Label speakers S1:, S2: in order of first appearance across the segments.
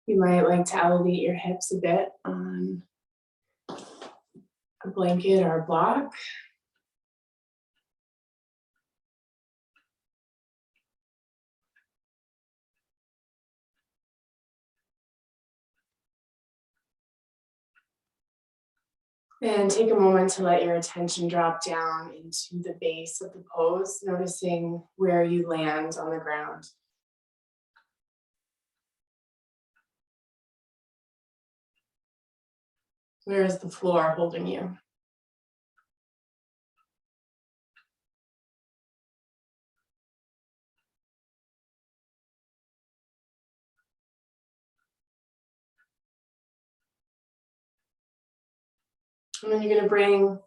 S1: You might like to elevate your hips a bit on a blanket or a block. And take a moment to let your attention drop down into the base of the pose, noticing where you land on the ground. Where is the floor holding you? And then you're going to bring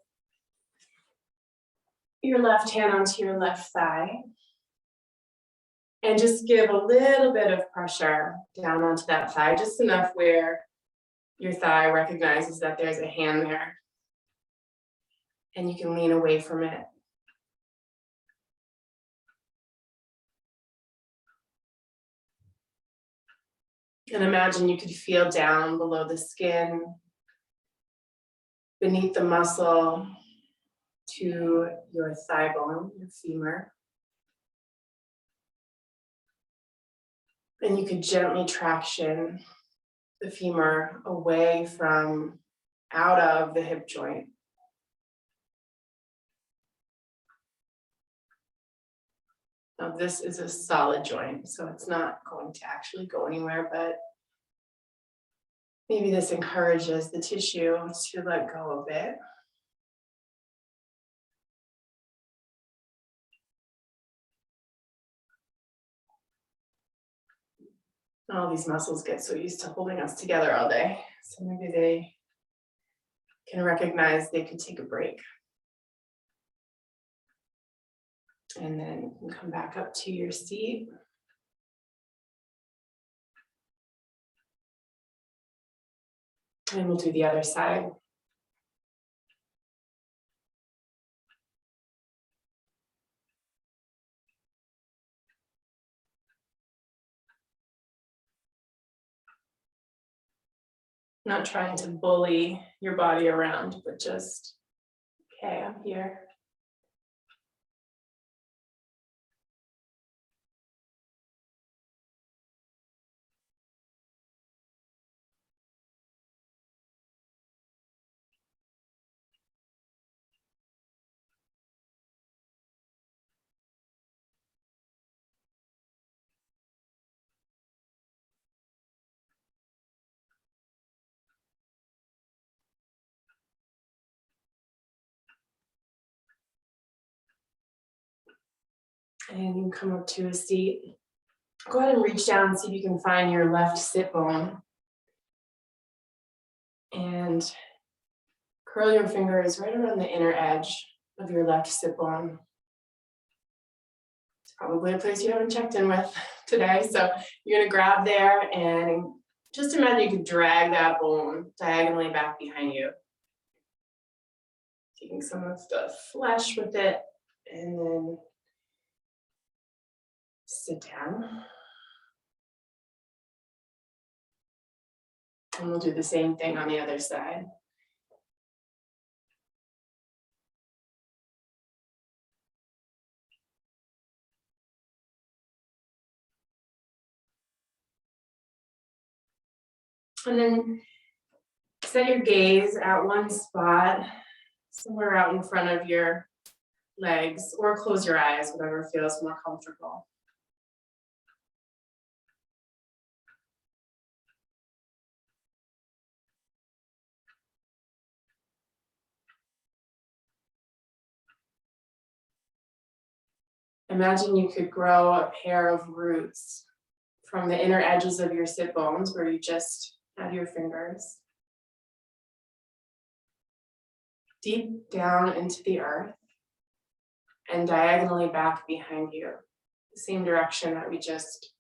S1: your left hand onto your left thigh. And just give a little bit of pressure down onto that thigh, just enough where your thigh recognizes that there's a hand there. And you can lean away from it. And imagine you could feel down below the skin, beneath the muscle, to your thigh bone, your femur. And you could gently traction the femur away from, out of the hip joint. Now this is a solid joint, so it's not going to actually go anywhere, but maybe this encourages the tissue to let go a bit. All these muscles get so used to holding us together all day. So maybe they can recognize they could take a break. And then you can come back up to your seat. And we'll do the other side. Not trying to bully your body around, but just, okay, I'm here. And you come up to a seat. Go ahead and reach down and see if you can find your left sit bone. And curl your fingers right around the inner edge of your left sit bone. It's probably a place you haven't checked in with today. So you're gonna grab there and just imagine you could drag that bone diagonally back behind you. Taking some of the flesh with it and then sit down. And we'll do the same thing on the other side. And then set your gaze at one spot, somewhere out in front of your legs, or close your eyes, whatever feels more comfortable. Imagine you could grow a pair of roots from the inner edges of your sit bones where you just have your fingers, deep down into the earth and diagonally back behind you, the same direction that we just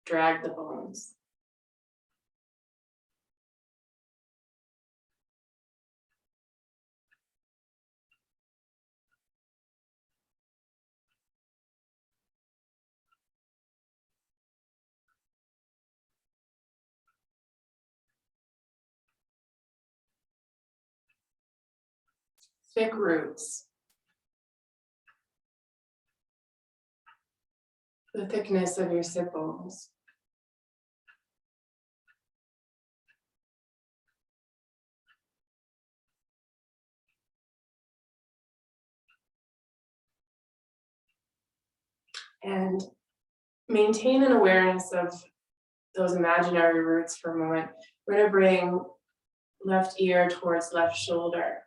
S1: dragged the bones. thick roots. The thickness of your sit bones. And maintain an awareness of those imaginary roots for a moment. We're going to bring left ear towards left shoulder.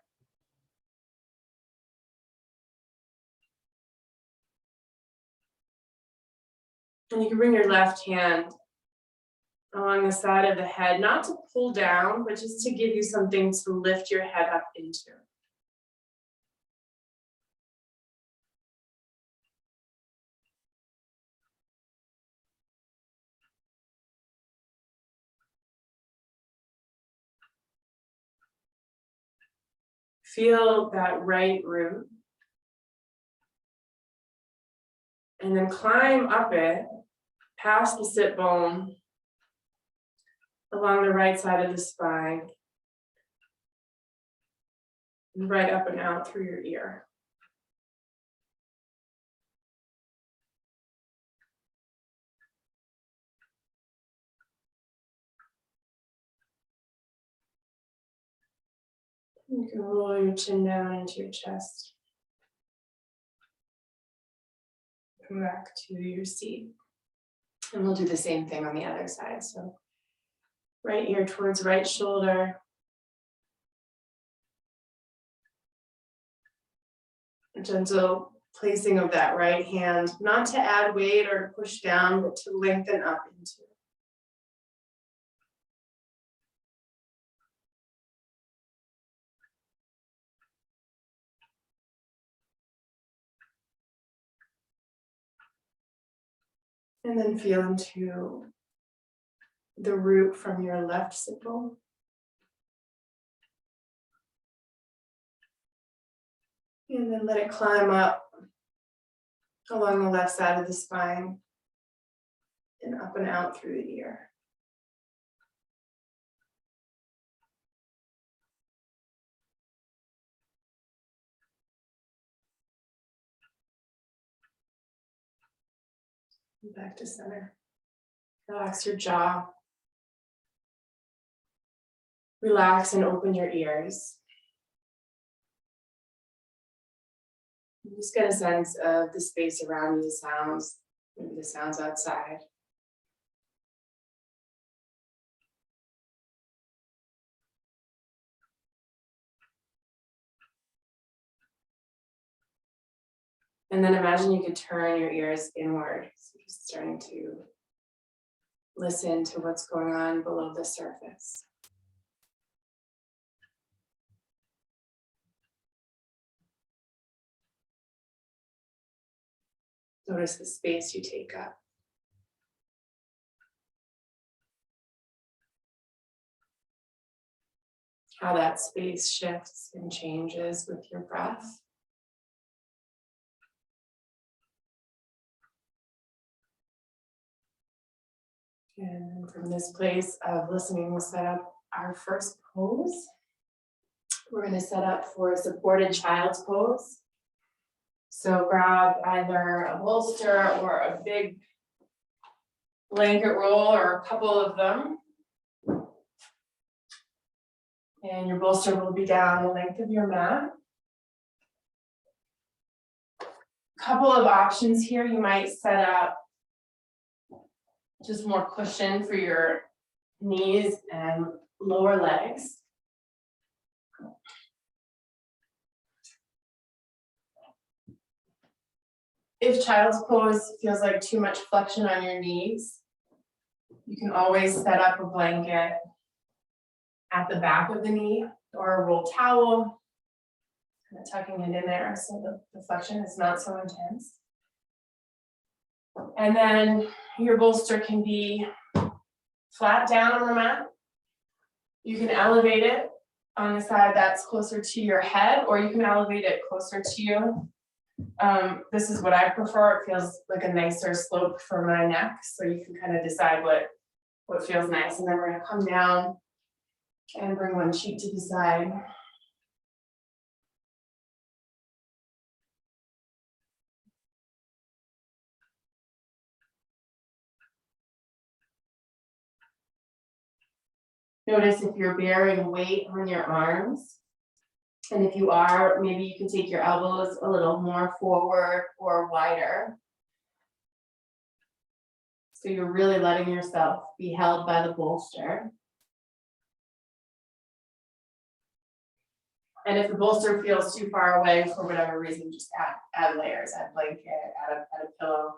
S1: And you can bring your left hand along the side of the head, not to pull down, but just to give you something to lift your head up into. Feel that right root. And then climb up it, past the sit bone, along the right side of the spine, and right up and out through your ear. You can roll your chin down into your chest. Come back to your seat. And we'll do the same thing on the other side. So right ear towards right shoulder. A gentle placing of that right hand, not to add weight or to push down, but to lengthen up into. And then feel into the root from your left sit bone. And then let it climb up along the left side of the spine and up and out through the ear. And back to center. Relax your jaw. Relax and open your ears. Just get a sense of the space around you, the sounds, maybe the sounds outside. And then imagine you could turn your ears inward. So just starting to listen to what's going on below the surface. Notice the space you take up. How that space shifts and changes with your breath. And from this place of listening, we'll set up our first pose. We're going to set up for a supported child's pose. So grab either a bolster or a big blanket roll or a couple of them. And your bolster will be down the length of your mat. Couple of options here. You might set up just more cushion for your knees and lower legs. If child's pose feels like too much flexion on your knees, you can always set up a blanket at the back of the knee or a roll towel, kind of tucking it in there so the flexion is not so intense. And then your bolster can be flat down on the mat. You can elevate it on the side that's closer to your head, or you can elevate it closer to you. This is what I prefer. It feels like a nicer slope for my neck, so you can kind of decide what feels nice. And then we're going to come down and bring one cheek to the side. Notice if you're bearing weight on your arms. And if you are, maybe you can take your elbows a little more forward or wider. So you're really letting yourself be held by the bolster. And if the bolster feels too far away for whatever reason, just add layers, add blanket, add a pillow.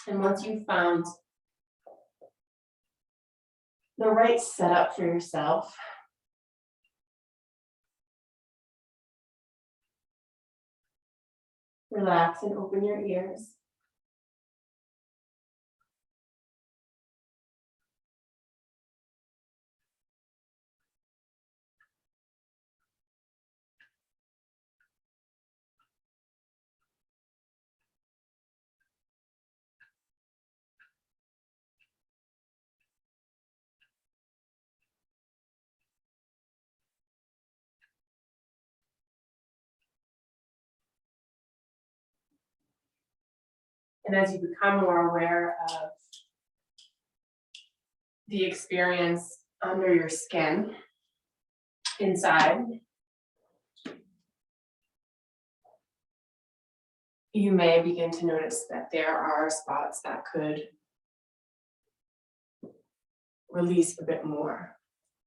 S1: And once you've found the right setup for yourself, relax and open your ears. And as you become more aware of the experience under your skin, inside, you may begin to notice that there are spots that could release a bit more.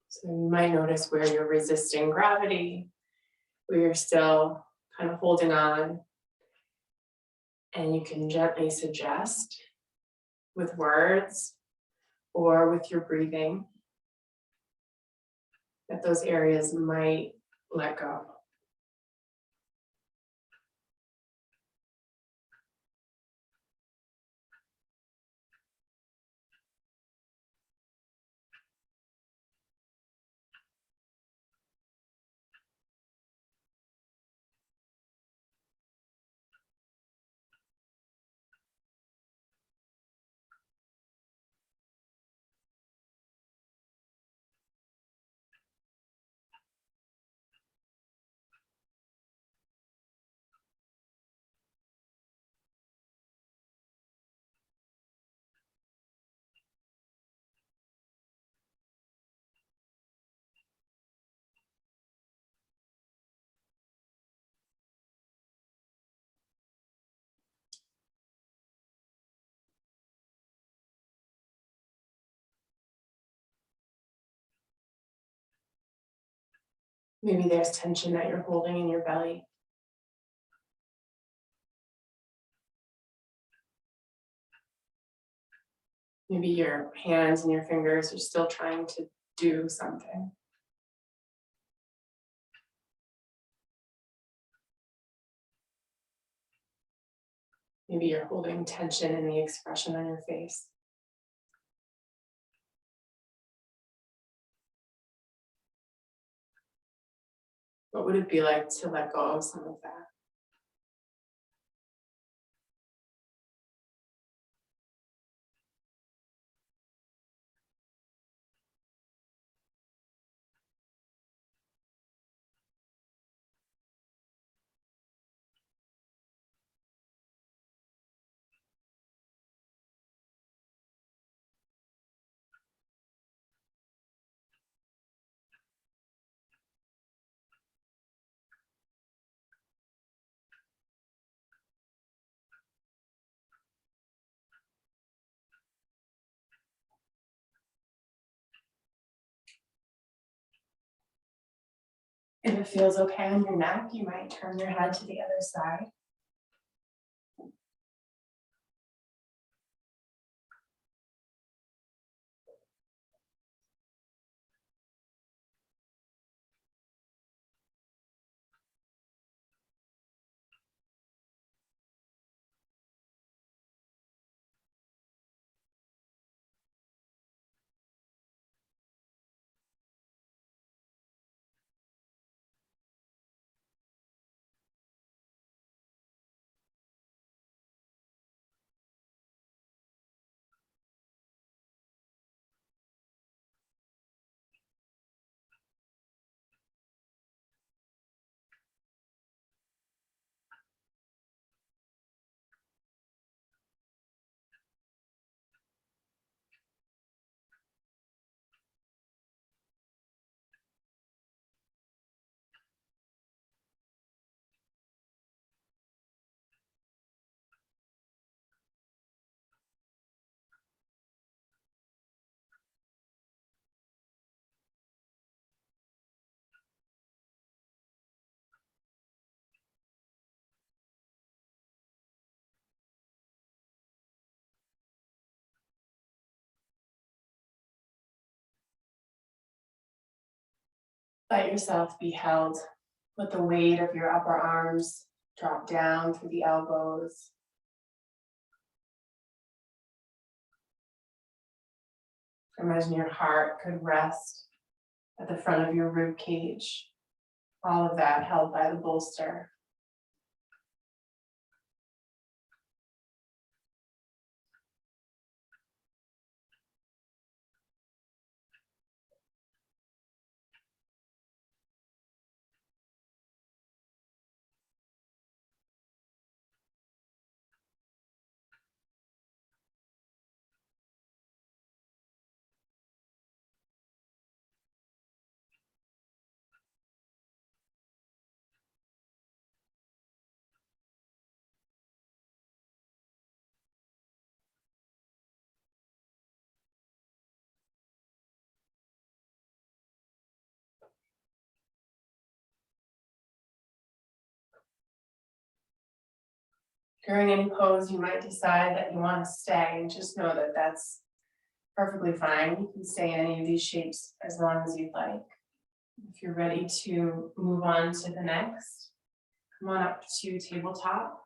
S1: So you might notice where you're resisting gravity, where you're still kind of holding on, and you can gently suggest with words or with your breathing that those areas might let go. Maybe there's tension that you're holding in your belly. Maybe your hands and your fingers are still trying to do something. Maybe you're holding tension in the expression on your face. What would it be like to let go of some of that? If it feels okay on your neck, you might turn your head to the other side. Let yourself be held. Let the weight of your upper arms drop down through the elbows. Imagine your heart could rest at the front of your rib cage. All of that held by the bolster. During any pose, you might decide that you want to stay, and just know that that's perfectly fine. You can stay in any of these shapes as long as you'd like. If you're ready to move on to the next, come on up to tabletop.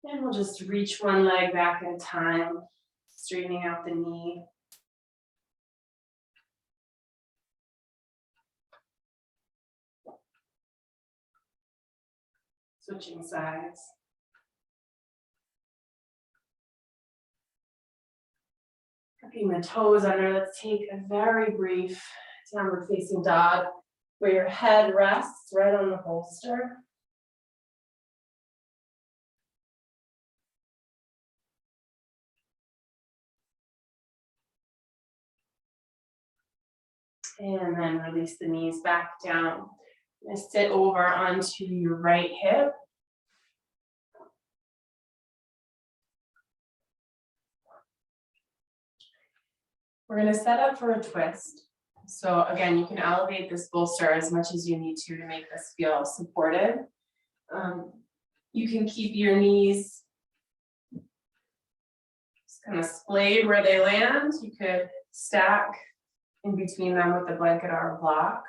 S1: And we'll just reach one leg back at a time, straightening out the knee. Switching sides. Tucking the toes under. Let's take a very brief downward facing dog where your head rests right on the bolster. And then release the knees back down. I'm going to sit over onto your right hip. We're going to set up for a twist. So again, you can elevate this bolster as much as you need to make this feel supported. You can keep your knees just kind of splayed where they land. You could stack in between them with a blanket or a block.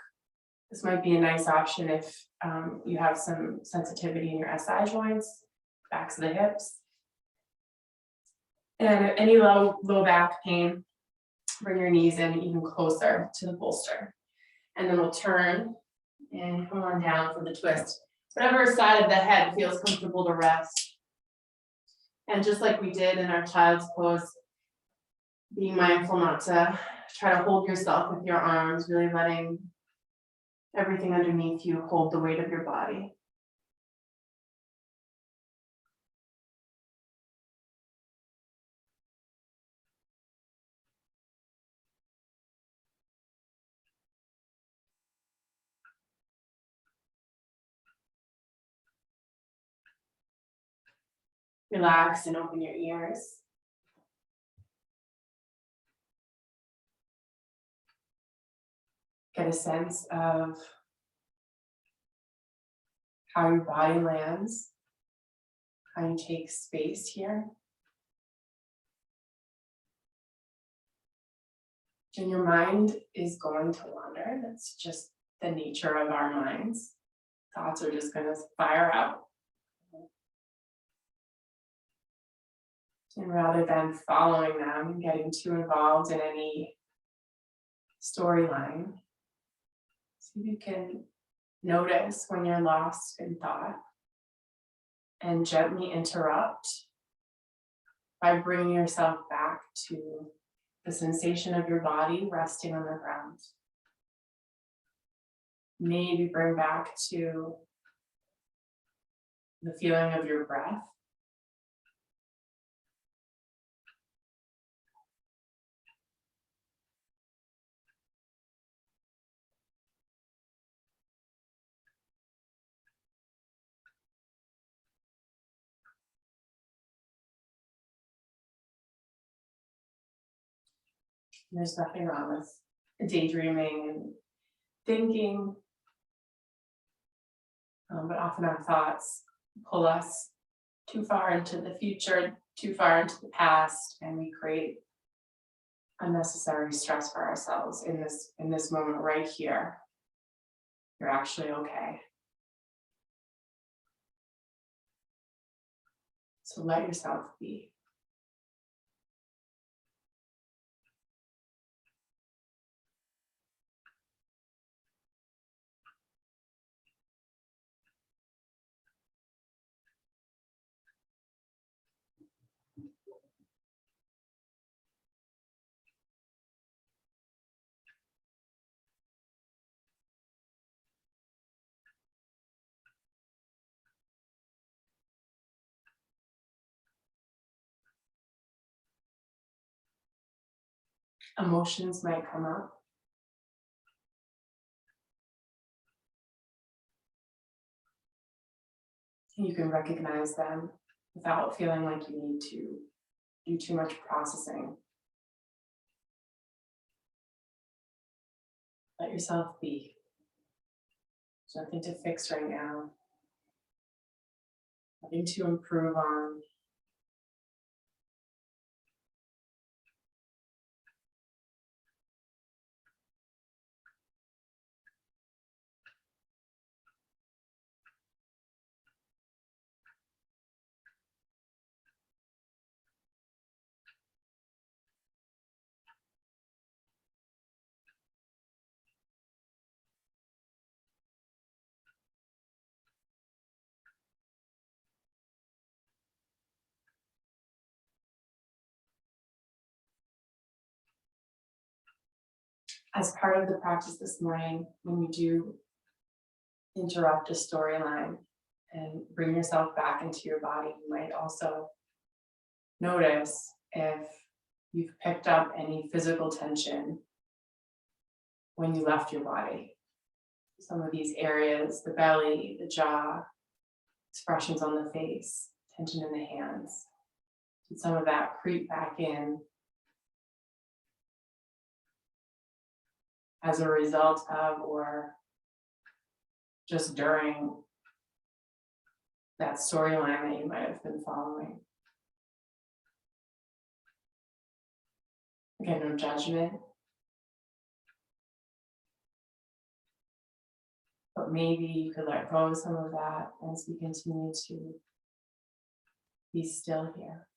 S1: This might be a nice option if you have some sensitivity in your SI joints, backs of the hips. And any low back pain, bring your knees in even closer to the bolster. And then we'll turn and come on down for the twist. Whatever side of the head feels comfortable to rest. And just like we did in our child's pose, be mindful not to try to hold yourself with your arms, really letting everything underneath you hold the weight of your body. Relax and open your ears. Get a sense of how your body lands, how you take space here. And your mind is going to wander. That's just the nature of our minds. Thoughts are just going to fire out. And rather than following them and getting too involved in any storyline, see if you can notice when you're lost in thought and gently interrupt by bringing yourself back to the sensation of your body resting on the ground. Maybe bring back to the feeling of your breath. There's nothing wrong with daydreaming and thinking, but often our thoughts pull us too far into the future, too far into the past, and we create unnecessary stress for ourselves in this moment right here. You're actually okay. So let yourself be. Emotions might come up. You can recognize them without feeling like you need to do too much processing. Let yourself be. There's nothing to fix right now. Nothing to improve on. As part of the practice this morning, when you do interrupt a storyline and bring yourself back into your body, you might also notice if you've picked up any physical tension when you left your body. Some of these areas, the belly, the jaw, expressions on the face, tension in the hands. Did some of that creep back in as a result of, or just during that storyline that you might have been following? Again, no judgment. But maybe you could let go of some of that as we continue to be still here.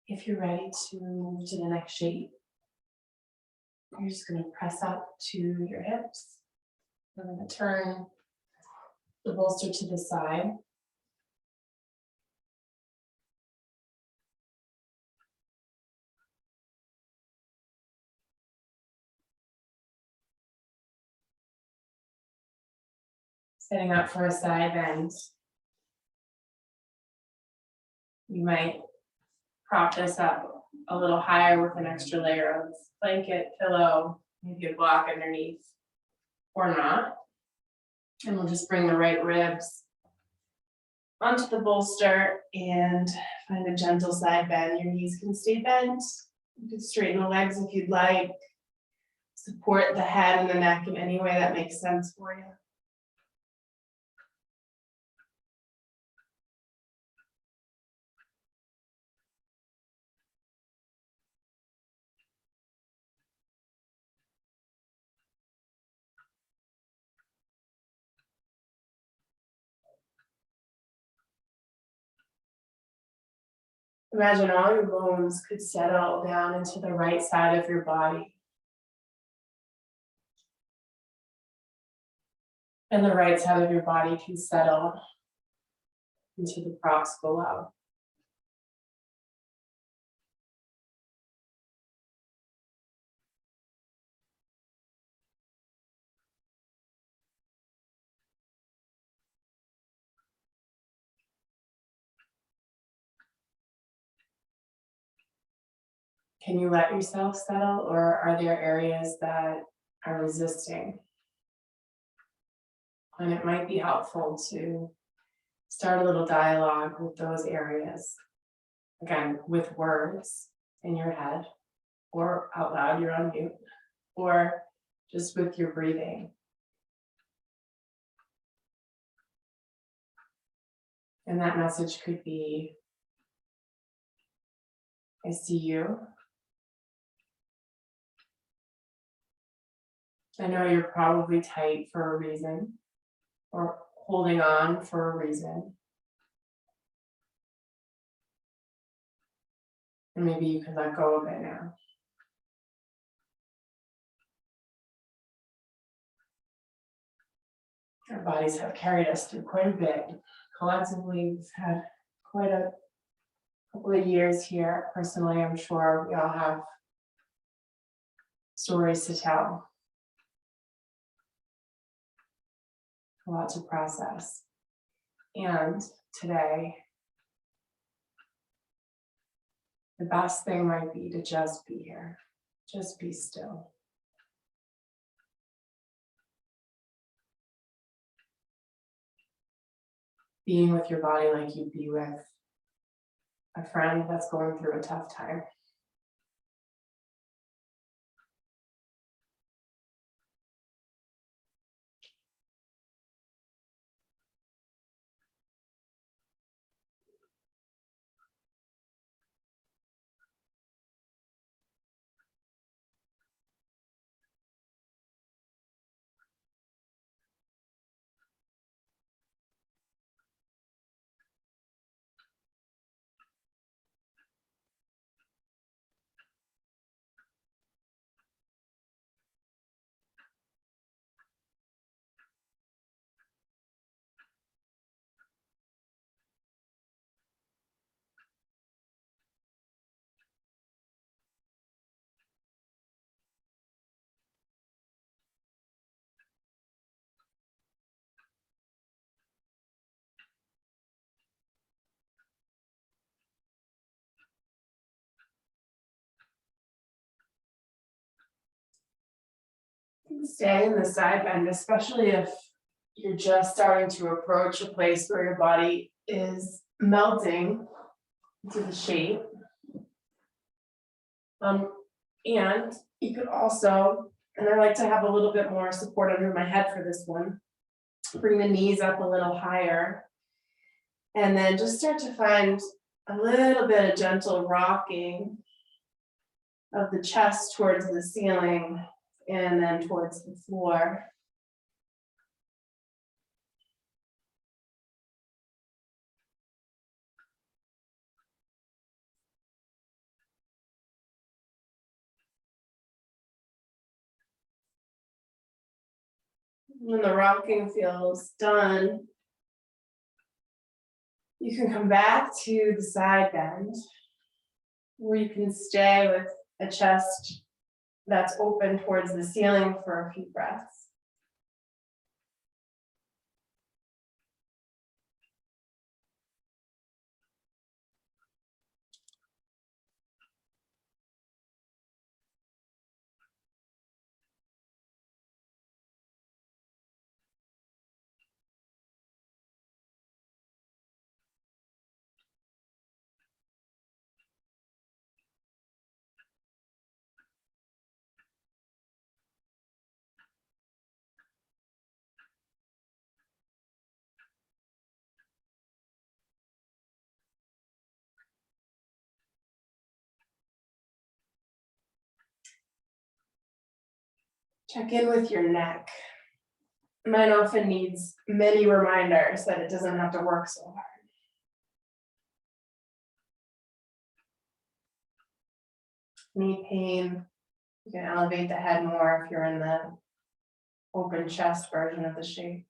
S1: If you're ready to move to the next shape, you're just going to press up to your hips. We're going to turn the bolster to the side. Setting up for a side bend. You might prop this up a little higher with an extra layer of blanket, pillow, maybe a block underneath, or not. And we'll just bring the right ribs onto the bolster and find a gentle side bend. Your knees can stay bent. You can straighten the legs if you'd like. Support the head and the neck in any way that makes sense for you. Imagine all your bones could settle down into the right side of your body. And the right side of your body can settle into the props below. Can you let yourself settle, or are there areas that are resisting? And it might be helpful to start a little dialogue with those areas. Again, with words in your head, or out loud, you're on mute, or just with your breathing. And that message could be, I see you. I know you're probably tight for a reason, or holding on for a reason. And maybe you can let go of it now. Our bodies have carried us through quite a bit. Collectively, we've had quite a couple of years here. Personally, I'm sure we all have stories to tell, a lot to process. And today, the best thing might be to just be here, just be still. Being with your body like you'd be with a friend that's going through a tough time. Stay in the side bend, especially if you're just starting to approach a place where your body is melting into the shape. And you could also, and I like to have a little bit more support under my head for this one, bring the knees up a little higher, and then just start to find a little bit of gentle rocking of the chest towards the ceiling and then towards the floor. When the rocking feels done, you can come back to the side bend, where you can stay with a chest that's open towards the ceiling for a few breaths. Check in with your neck. Mine often needs many reminders that it doesn't have to work so hard. Knee pain, you can elevate the head more if you're in the open chest version of the shape.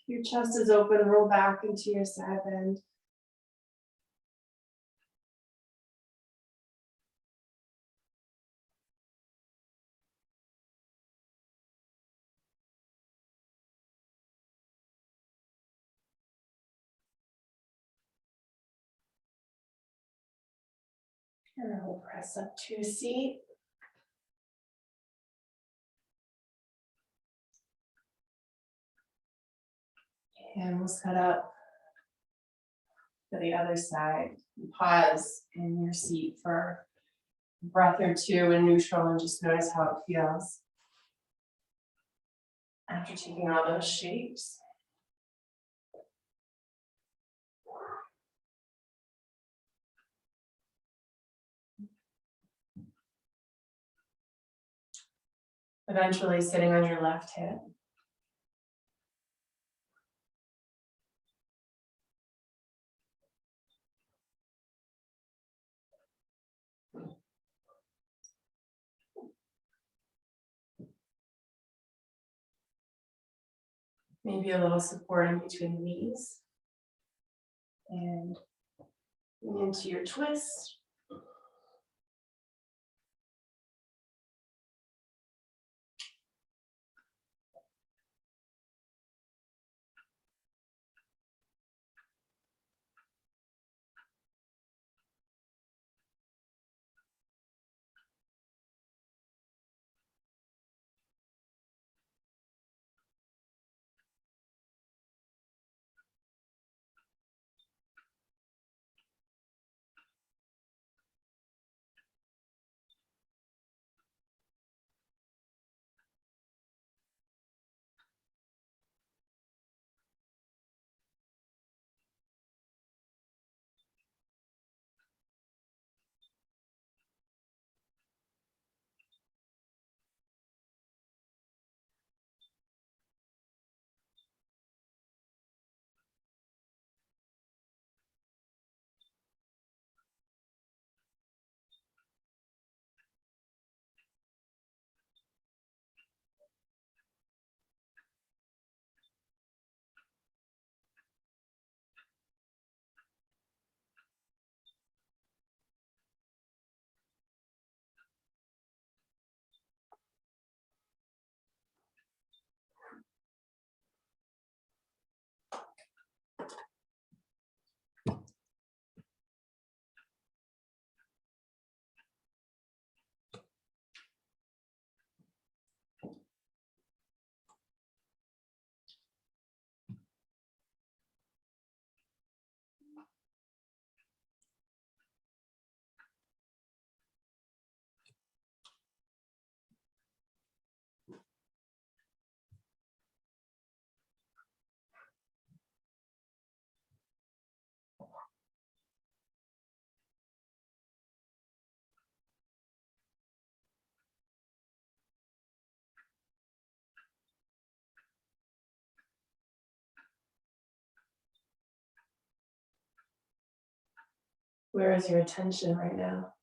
S1: Your chest is open, roll back into your side bend. And then we'll press up to a seat. And we'll set up for the other side. Pause in your seat for a breath or two in neutral and just notice how it feels after taking all those shapes. Eventually sitting on your left hip. Maybe a little support in between the knees. And into your twist. Where is your attention right now?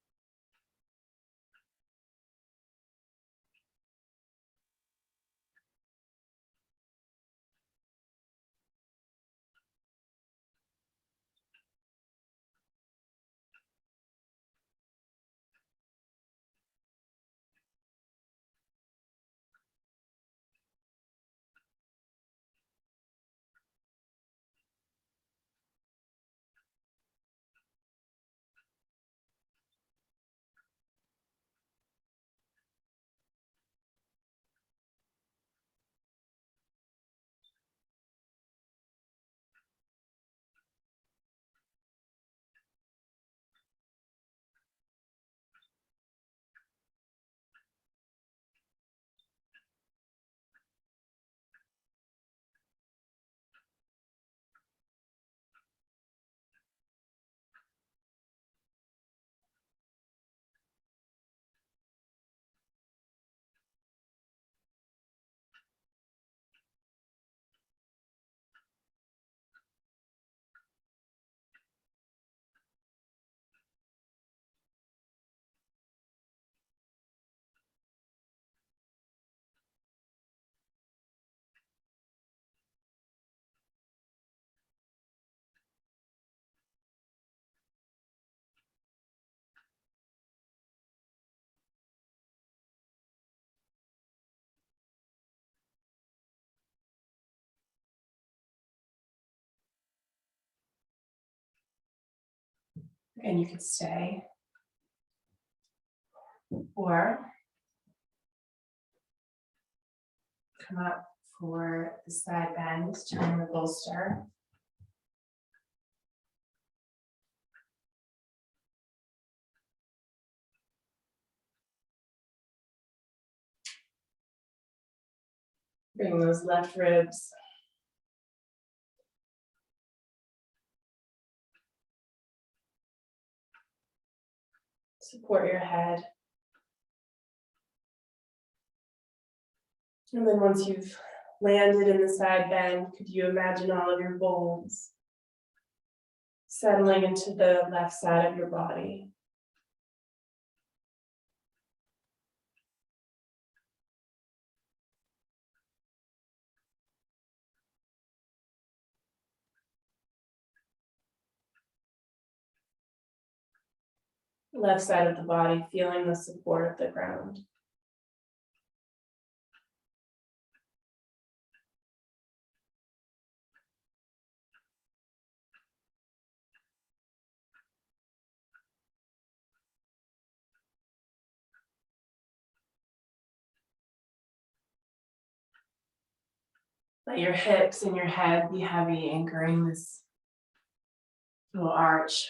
S1: And you could stay. Or come up for the side bend, turn the bolster. Bring those left ribs support your head. And then once you've landed in the side bend, could you imagine all of your bones settling into the left side of your body? Left side of the body, feeling the support of the ground. Let your hips and your head be heavy, anchoring this little arch.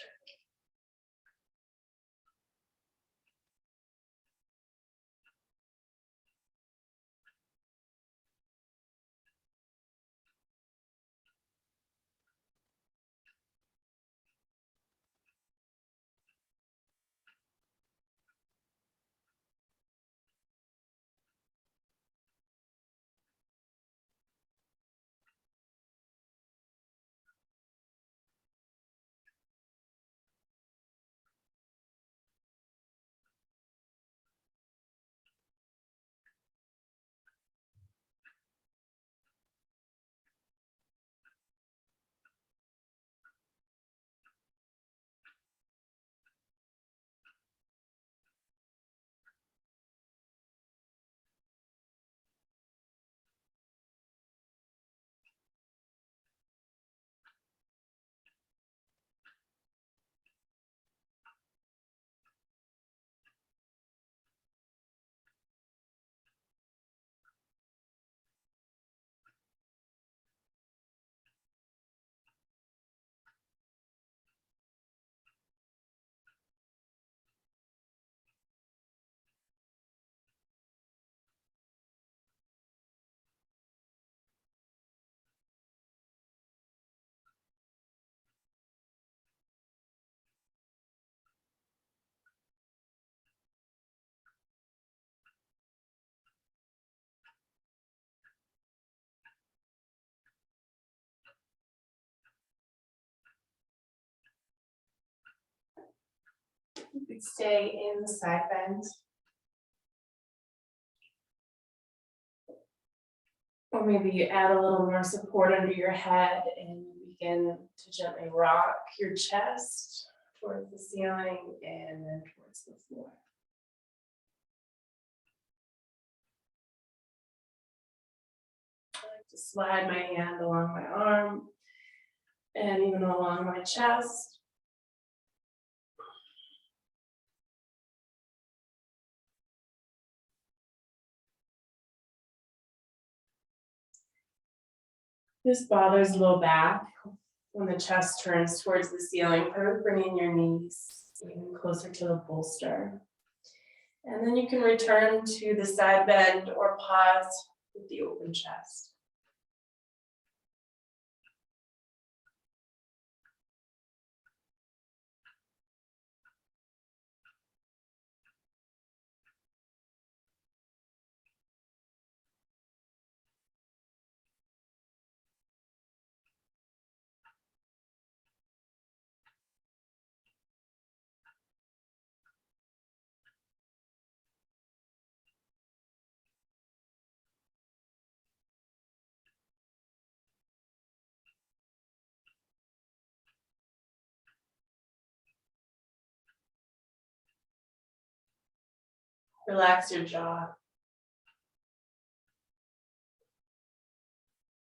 S1: You could stay in the side bend. Or maybe you add a little more support under your head and you begin to gently rock your chest towards the ceiling and then towards the floor. I like to slide my hand along my arm and even along my chest. This bothers low back when the chest turns towards the ceiling. Bringing your knees even closer to the bolster. And then you can return to the side bend or pause with the open chest. Relax your jaw.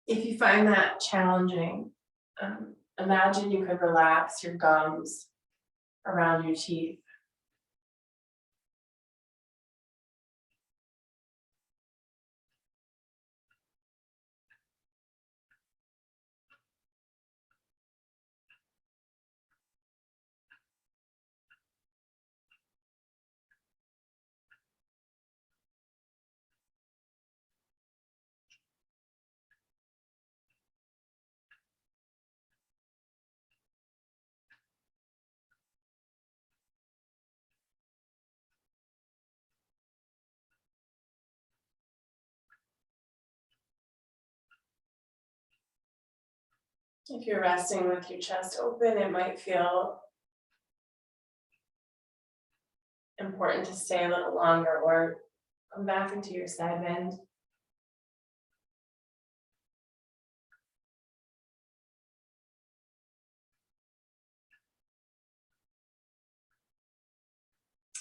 S1: If you find that challenging, imagine you could relax your gums around your teeth. If you're resting with your chest open, it might feel important to stay a little longer or come back into your side bend.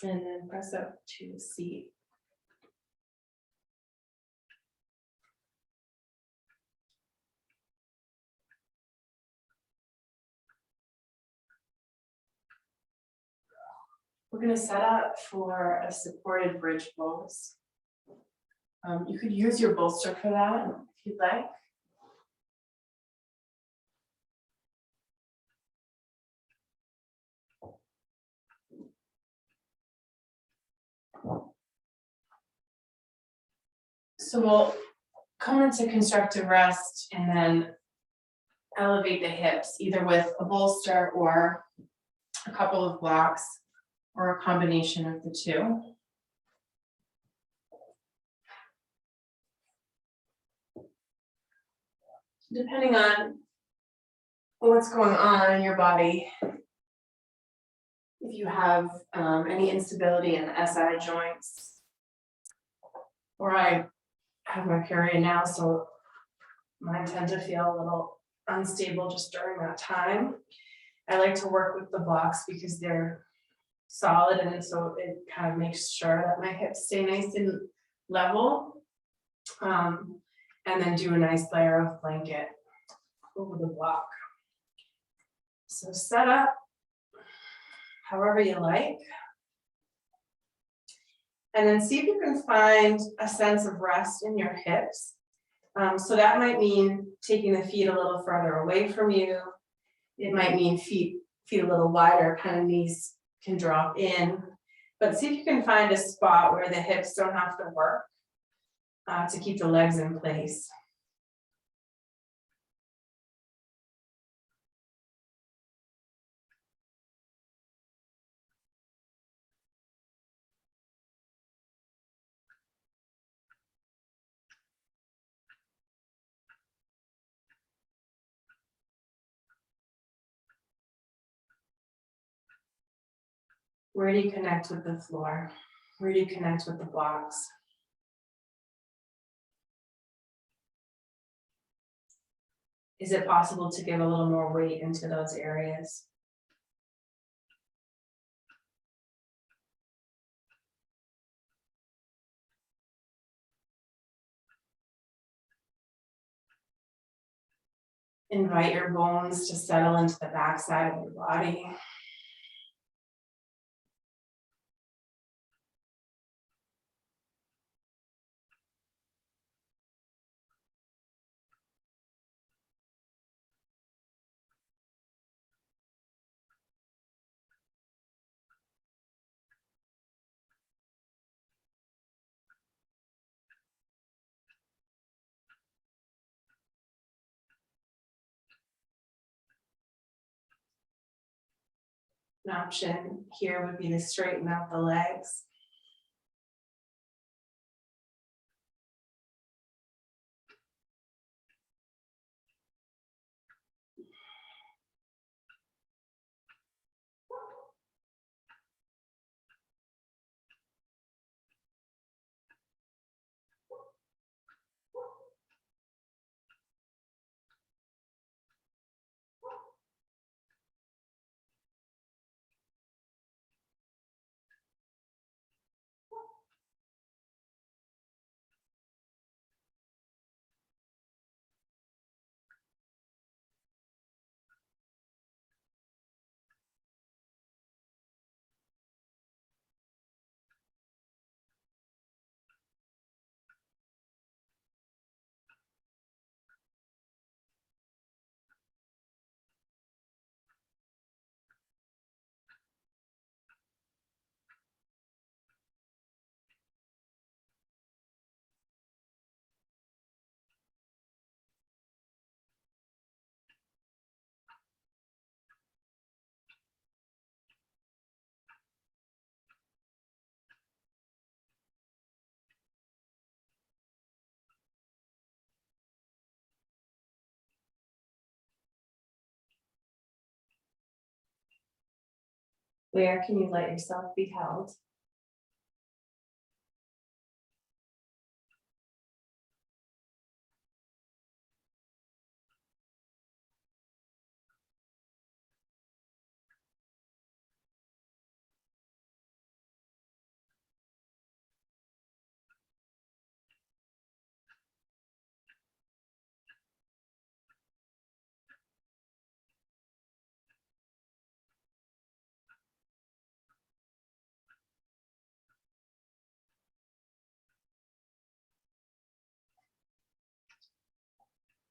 S1: And then press up to a seat. We're going to set up for a supported bridge pose. You could use your bolster for that if you'd like. So we'll come into constructive rest and then elevate the hips, either with a bolster or a couple of blocks or a combination of the two. Depending on what's going on in your body, if you have any instability in the SI joints, or I have my period now, so mine tend to feel a little unstable just during that time. I like to work with the blocks because they're solid, and so it kind of makes sure that my hips stay nice and level. And then do a nice layer of blanket over the block. So set up however you like. And then see if you can find a sense of rest in your hips. So that might mean taking the feet a little further away from you. It might mean feet a little wider, kind of knees can drop in. But see if you can find a spot where the hips don't have to work to keep the legs in place. Where do you connect with the floor? Where do you connect with the blocks? Is it possible to give a little more weight into those areas? Invite your bones to settle into the backside of your body. An option here would be to straighten out the legs. Where can you let yourself be held?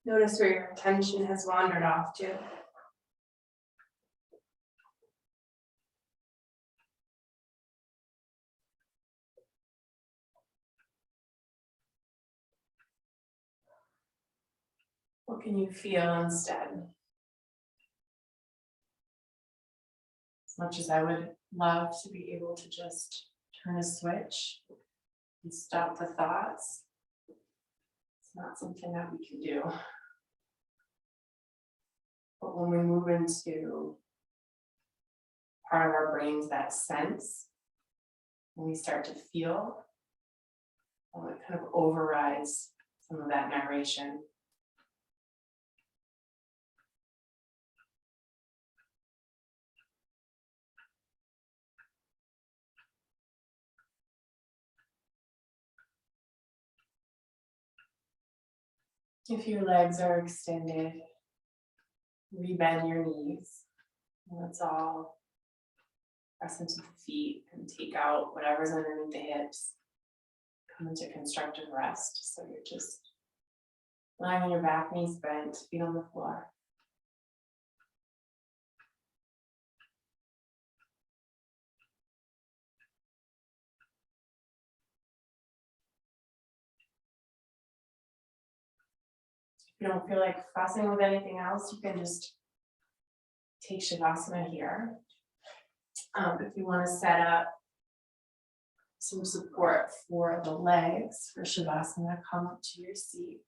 S1: Notice where your attention has wandered off to. What can you feel instead? As much as I would love to be able to just turn a switch and stop the thoughts, it's not something that we can do. But when we move into part of our brains that sense, when we start to feel, it kind of overrides some of that narration. If your legs are extended, rebend your knees. Let's all press into the feet and take out whatever's underneath the hips. Come into constructive rest. So you're just lying on your back, knees bent, feet on the floor. If you don't feel like fussing with anything else, you can just take Shavasana here. If you want to set up some support for the legs for Shavasana, come up to your seat.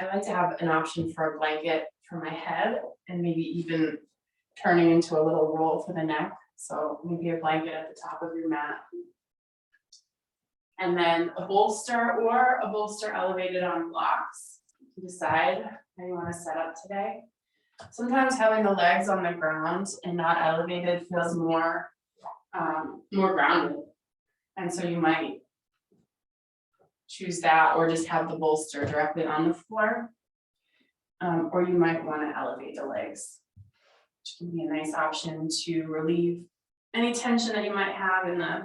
S1: I like to have an option for a blanket for my head and maybe even turning into a little roll for the neck. So maybe a blanket at the top of your mat. And then a bolster or a bolster elevated on blocks. You can decide how you want to set up today. Sometimes having the legs on the ground and not elevated feels more grounded. And so you might choose that or just have the bolster directly on the floor. Or you might want to elevate the legs, which can be a nice option to relieve any tension that you might have in the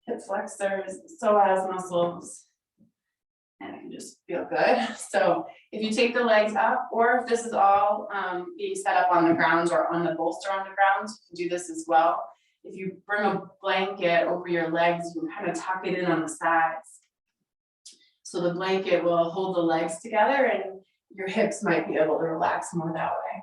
S1: hip flexors, psoas muscles, and it can just feel good. So if you take the legs up, or if this is all being set up on the ground or on the bolster on the ground, you can do this as well. If you bring a blanket over your legs, you can kind of tuck it in on the sides. So the blanket will hold the legs together and your hips might be able to relax more that way.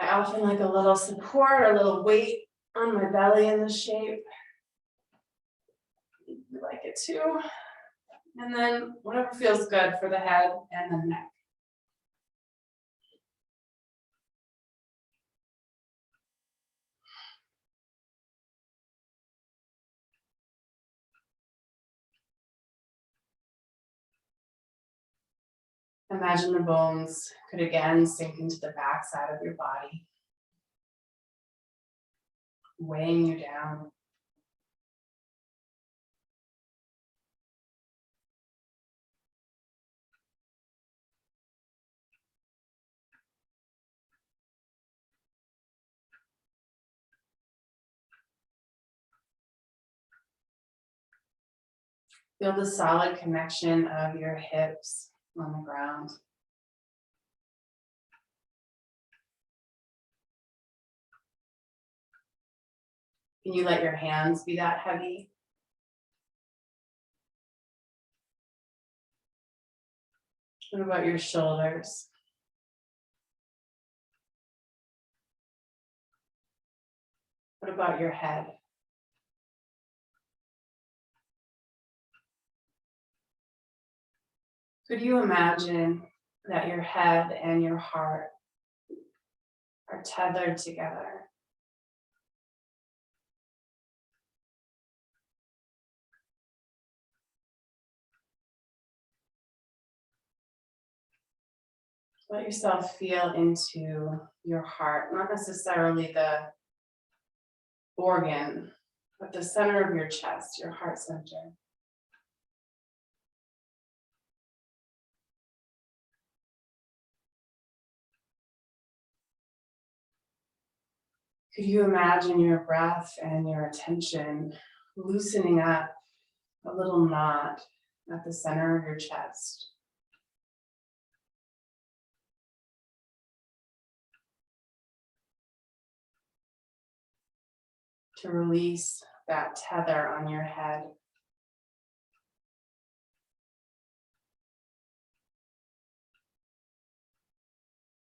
S1: I often like a little support, a little weight on my belly in this shape. You like it too. And then whatever feels good for the head and the neck. Imagine the bones could again sink into the back side of your body, weighing you down. Feel the solid connection of your hips on the ground. Can you let your hands be that heavy? What about your shoulders? What about your head? Could you imagine that your head and your heart are tethered together? Let yourself feel into your heart, not necessarily the organ, but the center of your chest, your heart center. Could you imagine your breath and your attention loosening up a little knot at the center of your chest? To release that tether on your head.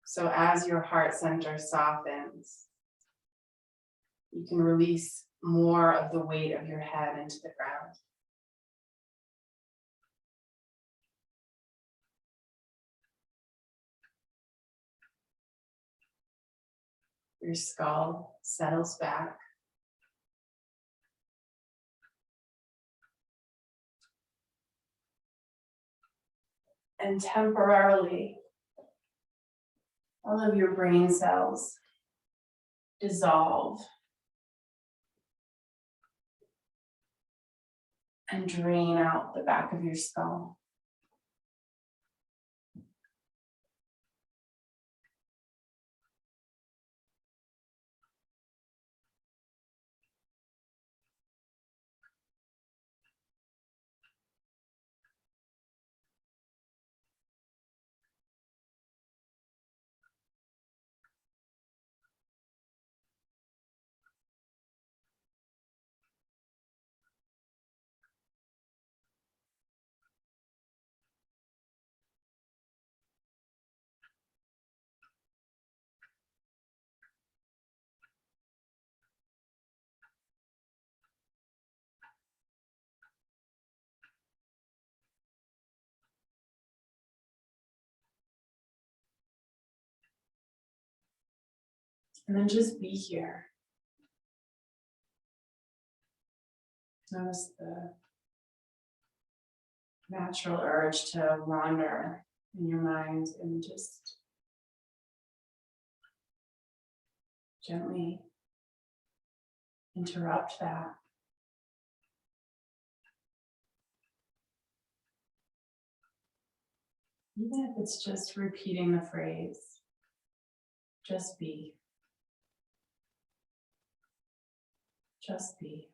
S1: So as your heart center softens, you can release more of the weight of your head into the ground. Your skull settles back. And temporarily, all of your brain cells dissolve and drain out the back of your skull. And then just be here. Notice the natural urge to wander in your mind and just gently interrupt that. Even if it's just repeating the phrase, just be. Just be.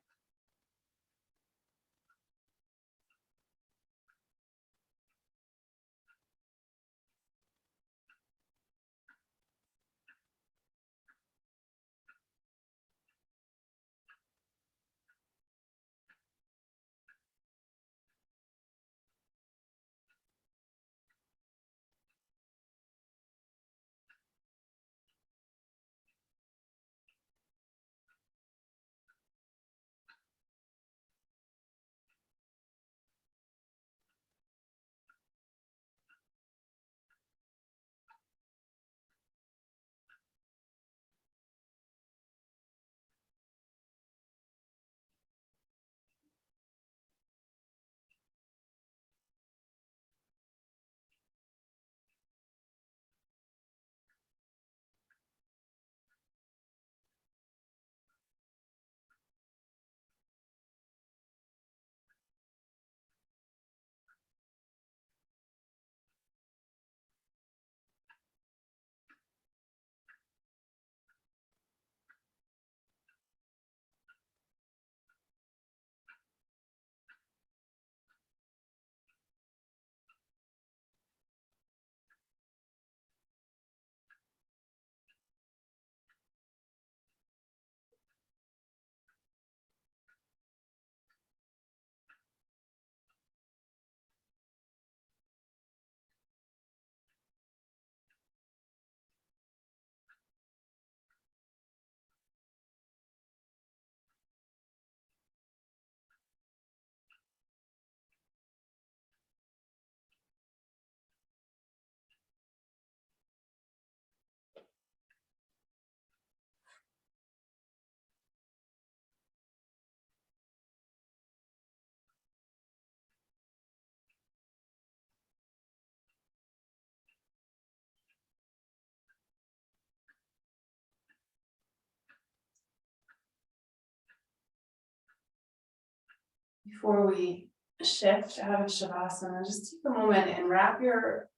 S1: Before we shift out of Shavasana, just take a moment and wrap your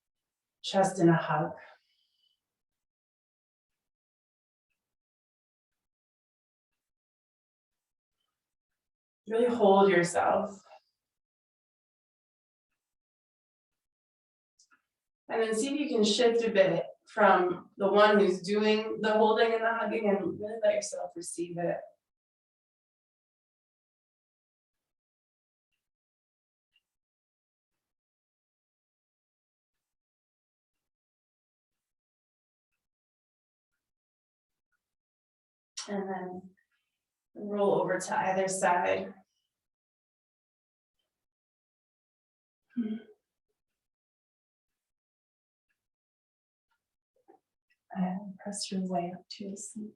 S1: chest in a hug. Really hold yourself. And then see if you can shift a bit from the one who's doing the holding and the hugging and really let yourself receive it. And then roll over to either side. And press your way up to a seat.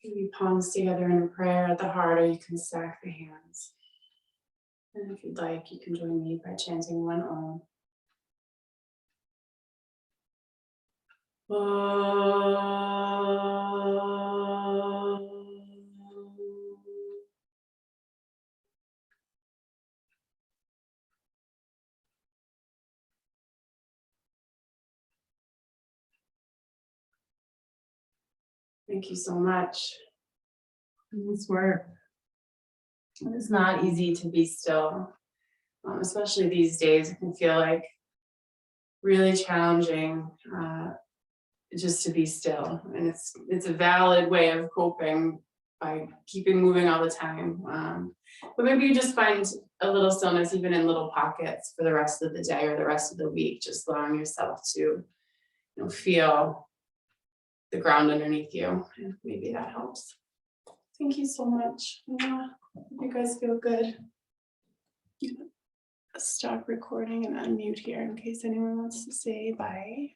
S1: Maybe palms together in a prayer at the heart, or you can stack the hands. And if you'd like, you can join me by chanting one Om. Thank you so much. This work. It's not easy to be still, especially these days. It can feel like really challenging just to be still, and it's a valid way of coping by keeping moving all the time. But maybe you just find a little stillness even in little pockets for the rest of the day or the rest of the week, just allowing yourself to feel the ground underneath you, and maybe that helps. Thank you so much. Yeah, you guys feel good. Stop recording and unmute here in case anyone wants to say bye.